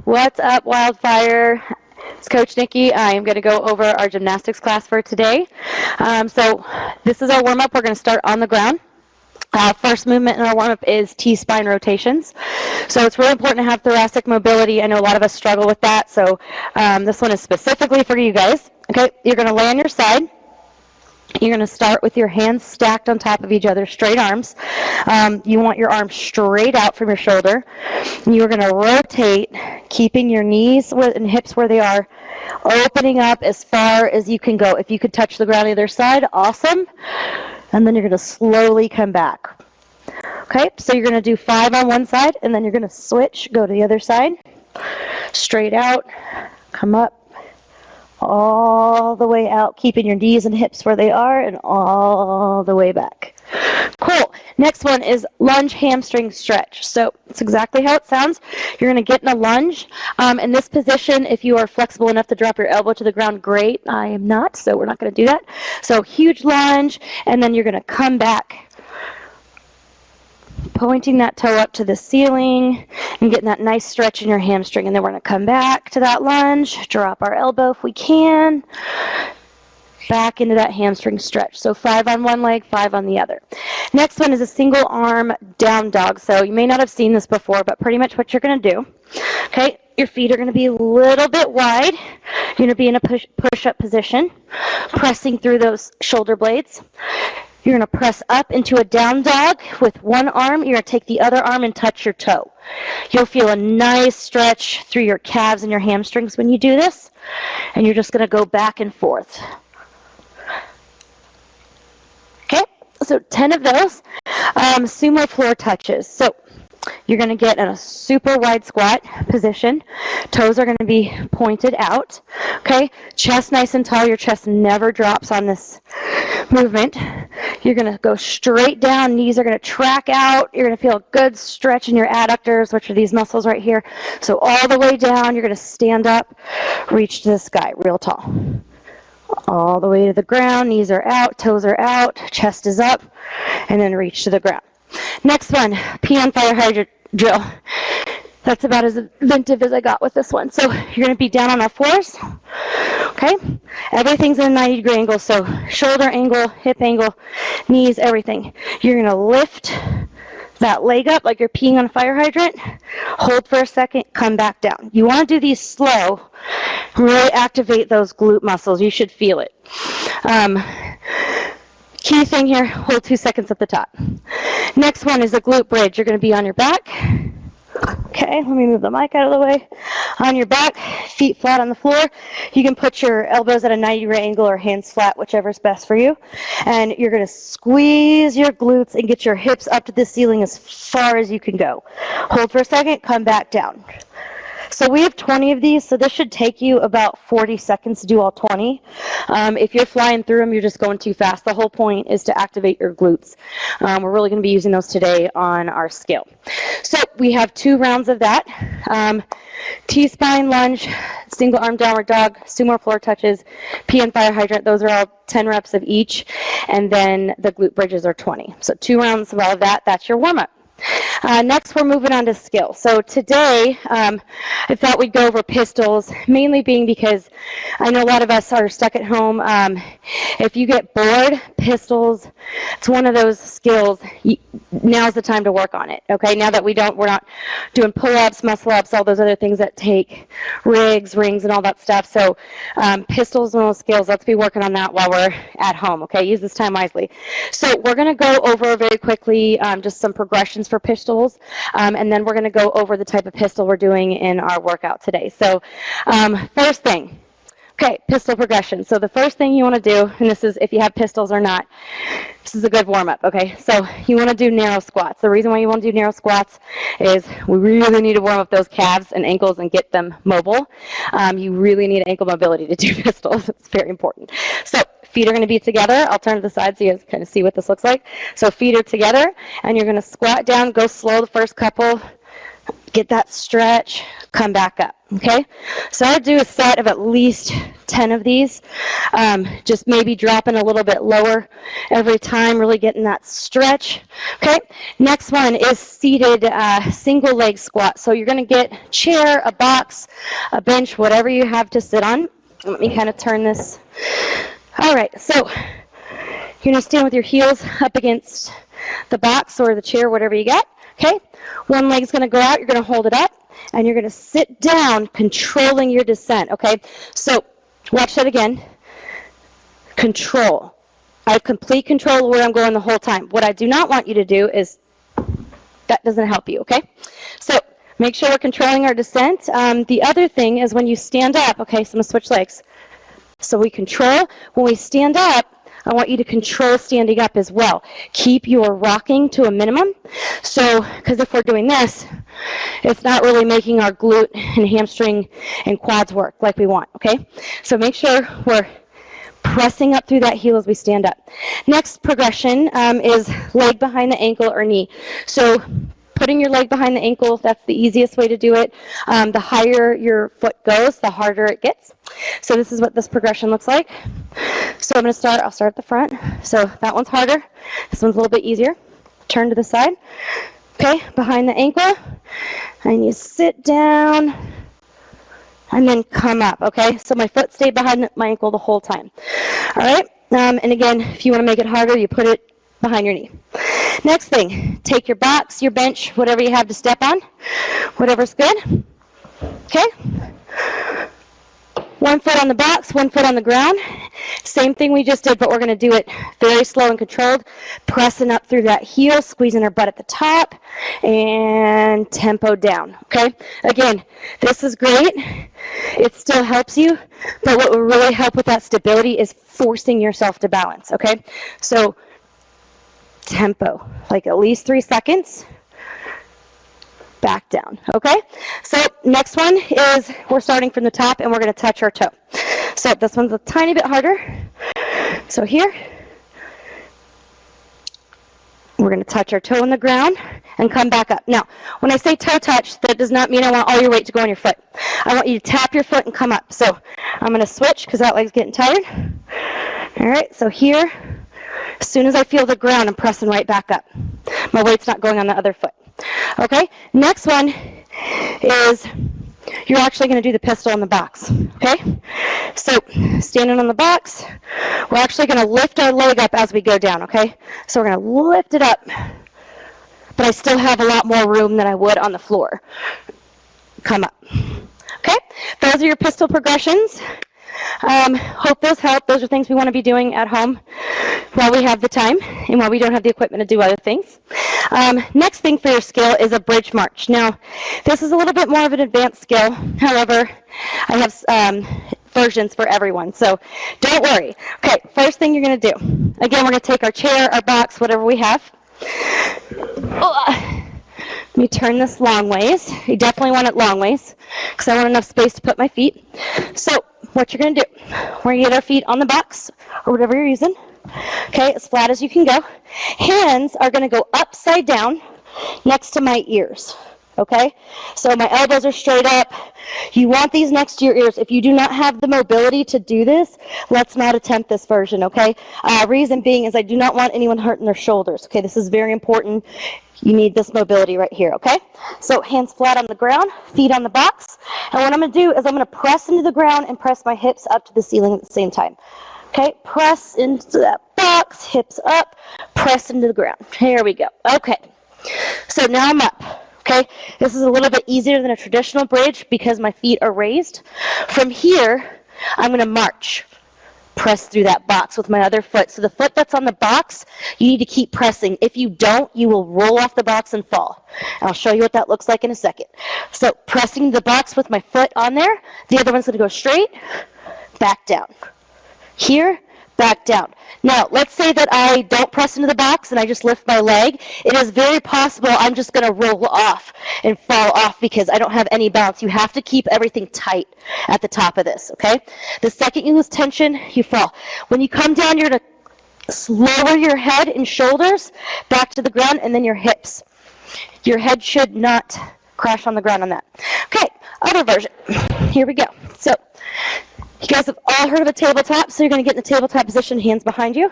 What's up, WildFire? It's Coach Nikki. I am going to go over our gymnastics class for today. So this is our warm-up. We're going to start on the ground. First movement in our warm-up is T-spine rotations. So it's really important to have thoracic mobility. I know a lot of us struggle with that, so this one is specifically for you guys. Okay, you're going to lay on your side. You're going to start with your hands stacked on top of each other, straight arms. You want your arms straight out from your shoulder. And you're going to rotate, keeping your knees and hips where they are, opening up as far as you can go. If you could touch the ground on the other side, awesome. And then you're going to slowly come back. Okay, so you're going to do 5 on one side, and then you're going to switch, go to the other side. Straight out, come up. All the way out, keeping your knees and hips where they are, and all the way back. Cool. Next one is lunge hamstring stretch. So it's exactly how it sounds. You're going to get in a lunge. In this position, if you are flexible enough to drop your elbow to the ground, great. I am not, so we're not going to do that. So huge lunge, and then you're going to come back, pointing that toe up to the ceiling and getting that nice stretch in your hamstring. And then we're going to come back to that lunge, drop our elbow if we can, back into that hamstring stretch. So 5 on one leg, 5 on the other. Next one is a single arm down dog. So you may not have seen this before, but pretty much what you're going to do. Okay, your feet are going to be a little bit wide. You're going to be in a push-up position, pressing through those shoulder blades. You're going to press up into a down dog with one arm. You're going to take the other arm and touch your toe. You'll feel a nice stretch through your calves and your hamstrings when you do this. And you're just going to go back and forth. Okay, so 10 of those. Sumo floor touches. So you're going to get in a super wide squat position. Toes are going to be pointed out. Okay, chest nice and tall. Your chest never drops on this movement. You're going to go straight down. Knees are going to track out. You're going to feel a good stretch in your adductors, which are these muscles right here. So all the way down, you're going to stand up, reach to the sky, real tall. All the way to the ground. Knees are out, toes are out, chest is up, and then reach to the ground. Next one, Pigeon Fire Hydrant drill. That's about as inventive as I got with this one. So you're going to be down on all fours. Okay? Everything's in a 90-degree angle. So shoulder angle, hip angle, knees, everything. You're going to lift that leg up like you're peeing on a fire hydrant. Hold for a second, come back down. You want to do these slow. Really activate those glute muscles. You should feel it. Key thing here, hold 2 seconds at the top. Next one is a glute bridge. You're going to be on your back. Okay, let me move the mic out of the way. On your back, feet flat on the floor. You can put your elbows at a 90-degree angle or hands flat, whichever is best for you. And you're going to squeeze your glutes and get your hips up to the ceiling as far as you can go. Hold for a second, come back down. So we have 20 of these, so this should take you about 40 seconds to do all 20. If you're flying through them, you're just going too fast. The whole point is to activate your glutes. We're really going to be using those today on our skill. So we have 2 rounds of that. T-spine lunge, single arm downward dog, sumo floor touches, Pigeon Fire Hydrant. Those are all 10 reps of each. And then the glute bridges are 20. So 2 rounds of all of that. That's your warm-up. Next, we're moving on to skill. So today, I thought we'd go over pistols, mainly being because I know a lot of us are stuck at home. If you get bored, pistols, it's one of those skills. Now's the time to work on it. Okay, now that we're not doing pull-ups, muscle-ups, all those other things that take rigs, rings, and all that stuff. So pistols and those skills, let's be working on that while we're at home. Okay, use this time wisely. So we're going to go over very quickly just some progressions for pistols, and then we're going to go over the type of pistol we're doing in our workout today. So first thing, okay, pistol progression. So the first thing you want to do, and this is if you have pistols or not, this is a good warm-up, okay? So you want to do narrow squats. The reason why you want to do narrow squats is we really need to warm up those calves and ankles and get them mobile. You really need ankle mobility to do pistols. It's very important. So feet are going to be together. I'll turn to the side so you guys kind of see what this looks like. So feet are together, and you're going to squat down, go slow the first couple get that stretch, come back up, okay? So I do a set of at least 10 of these, just maybe dropping a little bit lower every time, really getting that stretch, okay? Next one is seated single leg squat. So you're gonna get a chair, a box, a bench, whatever you have to sit on. Let me kind of turn this. All right, so you're gonna stand with your heels up against the box or the chair, whatever you got. Okay, one leg's going to go out, you're going to hold it up, and you're going to sit down, controlling your descent, okay? So, watch that again. Control. I have complete control of where I'm going the whole time. What I do not want you to do is, that doesn't help you, okay? So, make sure we're controlling our descent. The other thing is when you stand up, okay, so I'm going to switch legs. So we control. When we stand up, I want you to control standing up as well. Keep your rocking to a minimum. So, because if we're doing this, it's not really making our glute and hamstring and quads work like we want, okay? So make sure we're pressing up through that heel as we stand up. Next progression is leg behind the ankle or knee. So putting your leg behind the ankle, that's the easiest way to do it. The higher your foot goes, the harder it gets. So this is what this progression looks like. So I'll start at the front. So that one's harder. This one's a little bit easier. Turn to the side. Okay, behind the ankle. And you sit down and then come up, okay? So my foot stayed behind my ankle the whole time. All right, and again, if you want to make it harder, you put it behind your knee. Next thing, take your box, your bench, whatever you have to step on, whatever's good, okay? One foot on the box, one foot on the ground. Same thing we just did, but we're going to do it very slow and controlled. Pressing up through that heel, squeezing our butt at the top, and tempo down, okay? Again, this is great. It still helps you, but what will really help with that stability is forcing yourself to balance, okay? So, tempo, like at least 3 seconds. Back down, okay? So next one is we're starting from the top and we're going to touch our toe. So this one's a tiny bit harder. So here, we're going to touch our toe on the ground and come back up. Now, when I say toe touch, that does not mean I want all your weight to go on your foot. I want you to tap your foot and come up. So I'm going to switch because that leg's getting tired. All right, so here, as soon as I feel the ground, I'm pressing right back up. My weight's not going on the other foot. Okay, next one is you're actually going to do the pistol on the box, okay? So, standing on the box, we're actually going to lift our leg up as we go down, okay? So we're going to lift it up, but I still have a lot more room than I would on the floor. Come up, okay? Those are your pistol progressions. Hope those help. Those are things we want to be doing at home while we have the time and while we don't have the equipment to do other things. Next thing for your skill is a bridge march. Now, this is a little bit more of an advanced skill. However, I have versions for everyone, so don't worry. Okay, first thing you're going to do. Again, we're going to take our chair, our box, whatever we have. Let me turn this long ways. You definitely want it long ways because I want enough space to put my feet. So what you're going to do, we're going to get our feet on the box or whatever you're using. Okay, as flat as you can go. Hands are going to go upside down next to my ears. Okay, so my elbows are straight up. You want these next to your ears. If you do not have the mobility to do this, let's not attempt this version, okay? Reason being is I do not want anyone hurting their shoulders, okay? This is very important. You need this mobility right here, okay? So hands flat on the ground, feet on the box. And what I'm going to do is I'm going to press into the ground and press my hips up to the ceiling at the same time. Okay, press into that box, hips up, press into the ground. Here we go. Okay, so now I'm up. Okay, this is a little bit easier than a traditional bridge because my feet are raised. From here, I'm going to march. Press through that box with my other foot. So the foot that's on the box, you need to keep pressing. If you don't, you will roll off the box and fall. I'll show you what that looks like in a second. So pressing the box with my foot on there, the other one's going to go straight, back down. Here, back down. Now, let's say that I don't press into the box and I just lift my leg. It is very possible I'm just going to roll off and fall off because I don't have any balance. You have to keep everything tight at the top of this, okay? The second you lose tension, you fall. When you come down, you're going to lower your head and shoulders back to the ground and then your hips. Your head should not crash on the ground on that. Okay, other version. Here we go. So you guys have all heard of a tabletop, so you're going to get in the tabletop position, hands behind you.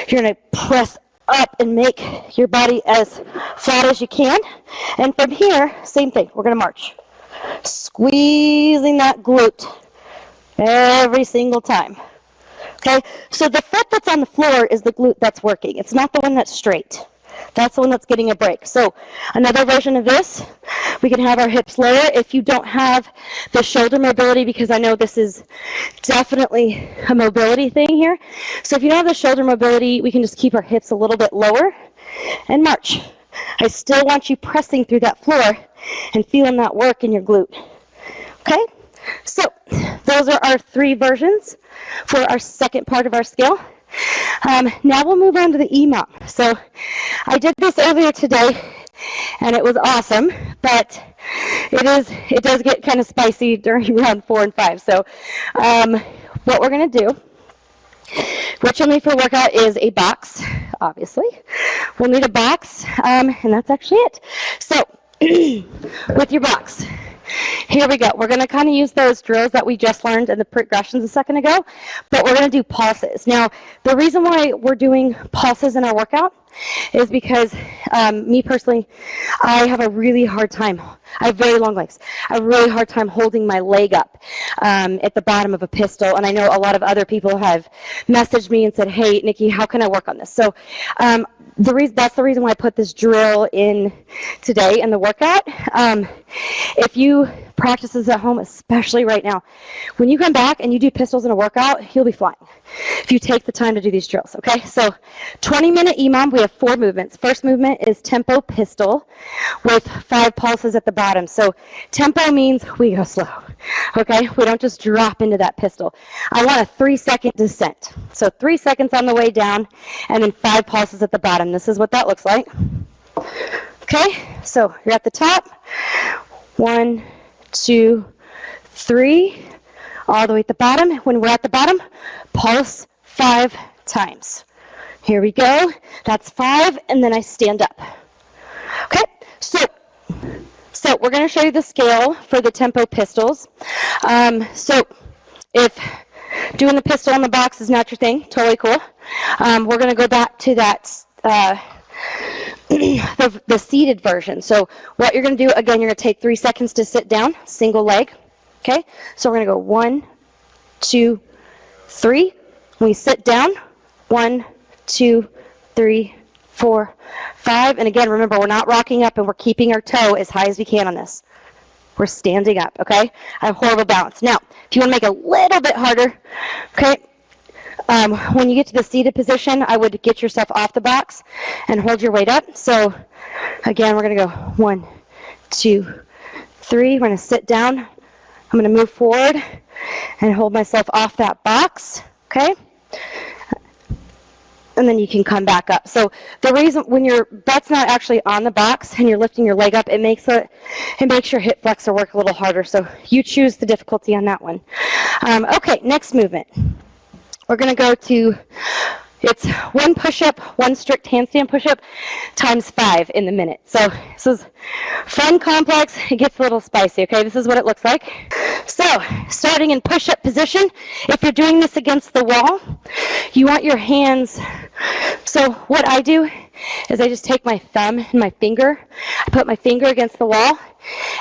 You're going to press up and make your body as flat as you can. And from here, same thing. We're going to march. Squeezing that glute every single time. Okay, so the foot that's on the floor is the glute that's working. It's not the one that's straight. That's the one that's getting a break. So another version of this, we can have our hips lower. If you don't have the shoulder mobility, because I know this is definitely a mobility thing here. So if you don't have the shoulder mobility, we can just keep our hips a little bit lower and march. I still want you pressing through that floor and feeling that work in your glute. Okay? So those are our 3 versions for our second part of our skill. Now we'll move on to the EMOM. So I did this earlier today, and it was awesome, but it does get kind of spicy during round 4 and 5. So what we're going to do, what you'll need for a workout is a box, obviously. We'll need a box, and that's actually it. So with your box, here we go. We're going to kind of use those drills that we just learned in the progressions a second ago, but we're going to do pulses. Now, the reason why we're doing pulses in our workout is because me personally, I have a really hard time. I have very long legs. I have a really hard time holding my leg up at the bottom of a pistol, and I know a lot of other people have messaged me and said, hey, Nikki, how can I work on this? So that's the reason why I put this drill in today in the workout. If you practice this at home, especially right now, when you come back and you do pistols in a workout, you'll be flying if you take the time to do these drills, okay? So 20-minute EMOM, we have 4 movements. First movement is tempo pistol with 5 pulses at the bottom. So tempo means we go slow, okay? We don't just drop into that pistol. I want a 3-second descent. So 3 seconds on the way down and then 5 pulses at the bottom. This is what that looks like. Okay, so you're at the top. 1, 2, 3, all the way at the bottom. When we're at the bottom, pulse 5 times. Here we go. That's 5, and then I stand up. Okay, so we're going to show you the scale for the tempo pistols. So if doing the pistol in the box is not your thing, totally cool. We're going to go back to that the seated version. So what you're going to do, again, you're going to take 3 seconds to sit down, single leg. Okay, so we're going to go 1, 2, 3. When we sit down, 1, 2, 3, 4, 5. And again, remember, we're not rocking up and we're keeping our toe as high as we can on this. We're standing up, okay? I have horrible balance. Now, if you want to make it a little bit harder, okay, when you get to the seated position, I would get yourself off the box and hold your weight up. So again, we're going to go 1, 2, 3. We're going to sit down. I'm going to move forward and hold myself off that box, okay? And then you can come back up. So the reason when your butt's not actually on the box and you're lifting your leg up, it makes your hip flexor work a little harder. So you choose the difficulty on that one. Okay, next movement. We're going to go to, it's 1 push-up, 1 strict handstand push-up times 5 in the minute. So this is fun, complex. It gets a little spicy, okay? This is what it looks like. So starting in push-up position, if you're doing this against the wall, you want your hands. So what I do is I just take my thumb and my finger. I put my finger against the wall,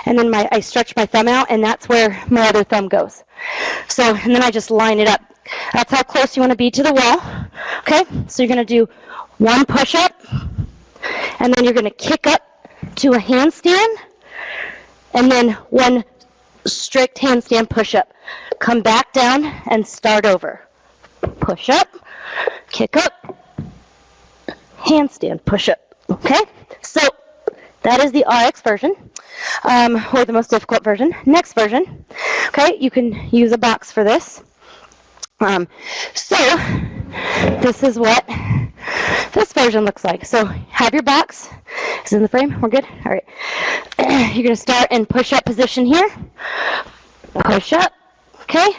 and then I stretch my thumb out, and that's where my other thumb goes. So, and then I just line it up. That's how close you want to be to the wall. Okay, so you're going to do 1 push-up, and then you're going to kick up to a handstand, and then 1 strict handstand push-up. Come back down and start over. Push up, kick up, handstand push-up. Okay, so that is the RX version, or the most difficult version. Next version, okay, you can use a box for this. So this is what this version looks like. So have your box. Is it in the frame? We're good? All right. You're going to start in push-up position here. Push up. Okay.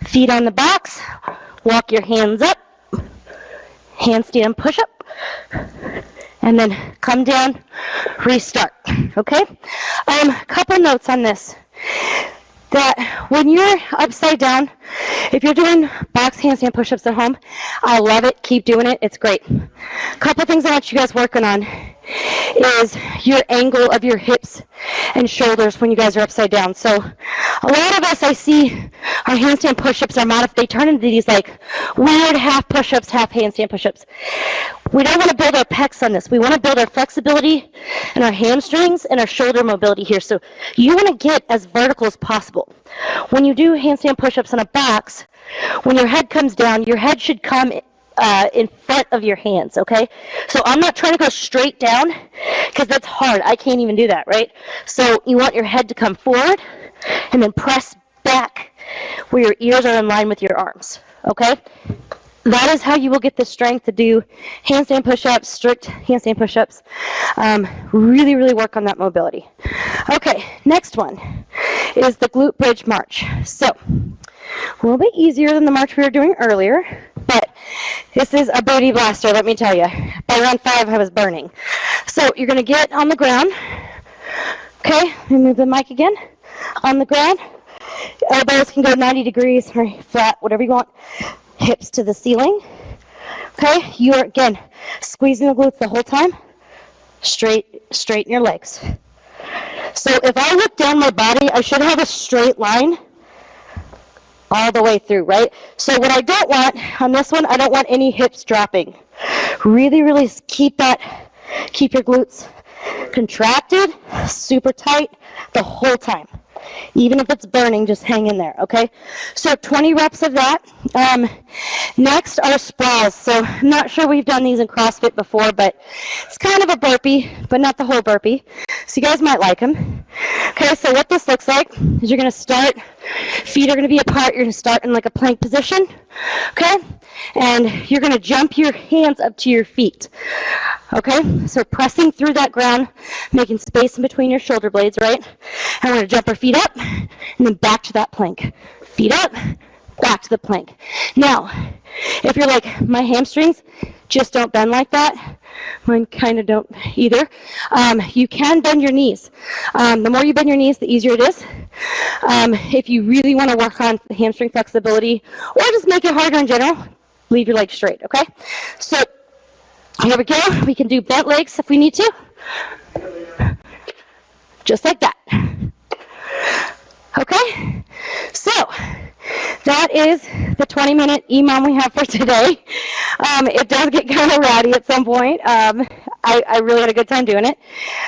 Feet on the box. Walk your hands up. Handstand push-up. and then come down, restart, okay? Couple notes on this. That when you're upside down, if you're doing box handstand push-ups at home, I love it. Keep doing it. It's great. Couple things I want you guys working on is your angle of your hips and shoulders when you guys are upside down. So a lot of us, I see our handstand push-ups are modified. They turn into these like weird half push-ups, half handstand push-ups. We don't want to build our pecs on this. We want to build our flexibility and our hamstrings and our shoulder mobility here. So you want to get as vertical as possible. When you do handstand push-ups on a box, when your head comes down, your head should come in front of your hands, okay? So I'm not trying to go straight down because that's hard. I can't even do that, right? So you want your head to come forward and then press back where your ears are in line with your arms, okay? That is how you will get the strength to do handstand push-ups, strict handstand push-ups. Really, really work on that mobility. Okay, next one is the glute bridge march. So, a little bit easier than the march we were doing earlier, but this is a booty blaster, let me tell you. By round 5, I was burning. So, you're going to get on the ground. Okay, let me move the mic again. On the ground. Elbows can go 90 degrees or flat, whatever you want. Hips to the ceiling. Okay, you're again squeezing the glutes the whole time. Straighten your legs. So if I look down my body, I should have a straight line all the way through, right? So what I don't want on this one, I don't want any hips dropping. Really, really keep your glutes contracted, super tight the whole time. Even if it's burning, just hang in there, okay? So 20 reps of that. Next are sprawls. So I'm not sure we've done these in CrossFit before, but it's kind of a burpee, but not the whole burpee. So you guys might like them. Okay, so what this looks like is you're going to start, feet are going to be apart. You're going to start in like a plank position, okay? And you're going to jump your hands up to your feet, okay? So pressing through that ground, making space in between your shoulder blades, right? And we're going to jump our feet up and then back to that plank. Feet up, back to the plank. Now, if you're like, my hamstrings just don't bend like that, mine kind of don't either, you can bend your knees. The more you bend your knees, the easier it is. If you really want to work on hamstring flexibility or just make it harder in general, leave your legs straight, okay? So here we go. We can do bent legs if we need to. Just like that. Okay? So that is the 20-minute EMOM we have for today. It does get kind of rowdy at some point. I really had a good time doing it.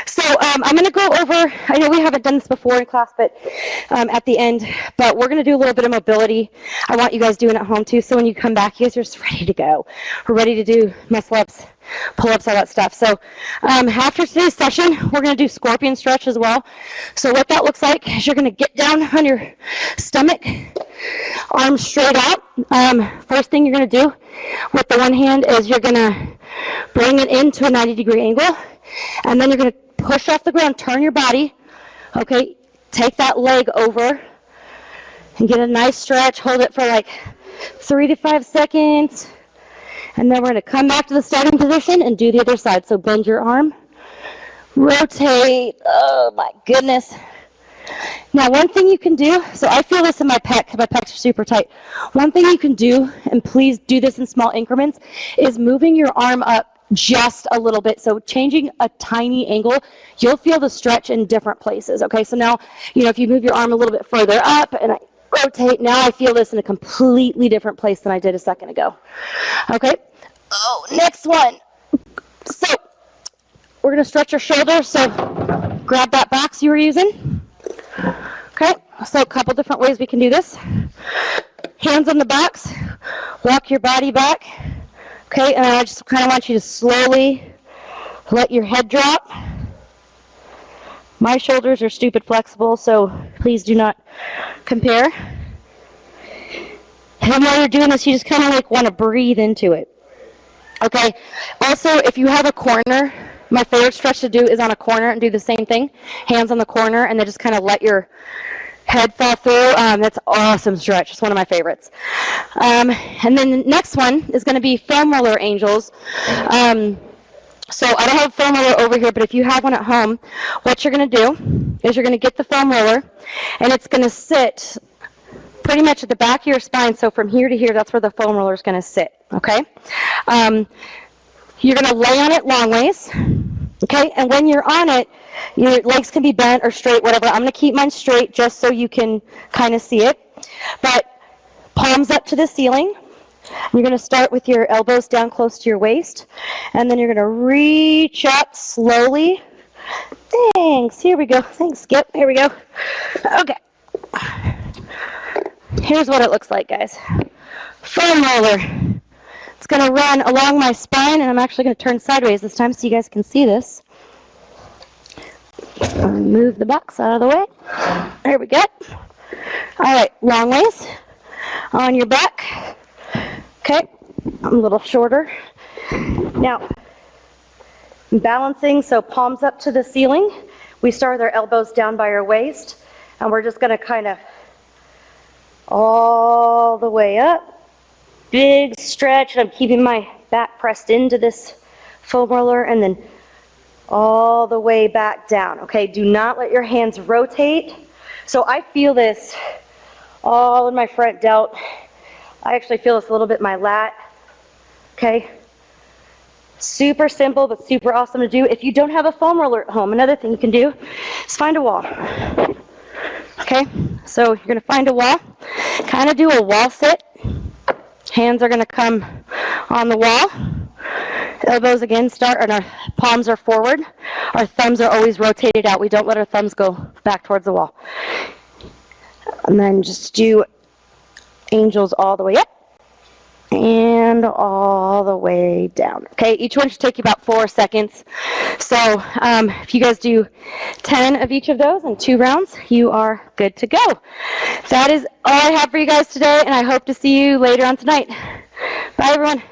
So I'm going to go over, I know we haven't done this before in class, but at the end, but we're going to do a little bit of mobility. I want you guys doing it at home too, so when you come back, you guys are just ready to go. We're ready to do muscle-ups, pull-ups, all that stuff. So after today's session, we're going to do scorpion stretch as well. So what that looks like is you're going to get down on your stomach, arms straight out. First thing you're going to do with the one hand is you're going to bring it into a 90-degree angle, and then you're going to push off the ground, turn your body, okay, take that leg over and get a nice stretch, hold it for like 3 to 5 seconds, and then we're going to come back to the starting position and do the other side. So bend your arm, rotate, oh my goodness. Now one thing you can do, so I feel this in my pec, my pecs are super tight. One thing you can do, and please do this in small increments, is moving your arm up just a little bit. So changing a tiny angle, you'll feel the stretch in different places. Okay, so now, you know, if you move your arm a little bit further up and I rotate, now I feel this in a completely different place than I did a second ago. Okay, oh, next one. So we're going to stretch your shoulder. So grab that box you were using. Okay, so a couple different ways we can do this. Hands on the box, walk your body back. Okay, and I just kind of want you to slowly let your head drop. My shoulders are stupid flexible, so please do not compare. And while you're doing this, you just kind of like want to breathe into it. Okay, also if you have a corner, my favorite stretch to do is on a corner and do the same thing. Hands on the corner and then just kind of let your head fall through. That's an awesome stretch. It's one of my favorites. And then the next one is going to be foam roller angels. So I don't have a foam roller over here, but if you have one at home, what you're going to do is you're going to get the foam roller, and it's going to sit pretty much at the back of your spine. So from here to here, that's where the foam roller is going to sit, okay? You're going to lay on it long ways, okay? And when you're on it, your legs can be bent or straight, whatever. I'm going to keep mine straight just so you can kind of see it. But palms up to the ceiling. You're going to start with your elbows down close to your waist, and then you're going to reach up slowly. Thanks. Here we go. Thanks, Skip. Here we go. Okay. Here's what it looks like, guys. Foam roller. It's going to run along my spine, and I'm actually going to turn sideways this time so you guys can see this. Move the box out of the way. There we go. All right, long ways on your back. Okay, I'm a little shorter. Now, balancing, so palms up to the ceiling. We start with our elbows down by our waist, and we're just going to kind of all the way up. Big stretch, and I'm keeping my back pressed into this foam roller, and then all the way back down. Okay, do not let your hands rotate. So I feel this all in my front delt. I actually feel this a little bit in my lat. Okay, super simple but super awesome to do. If you don't have a foam roller at home, another thing you can do is find a wall. Okay, so you're going to find a wall, kind of do a wall sit. Hands are going to come on the wall. Elbows again start, and our palms are forward. Our thumbs are always rotated out. We don't let our thumbs go back towards the wall. And then just do angels all the way up and all the way down. Okay, each one should take you about 4 seconds. So if you guys do 10 of each of those in 2 rounds, you are good to go. That is all I have for you guys today, and I hope to see you later on tonight. Bye, everyone.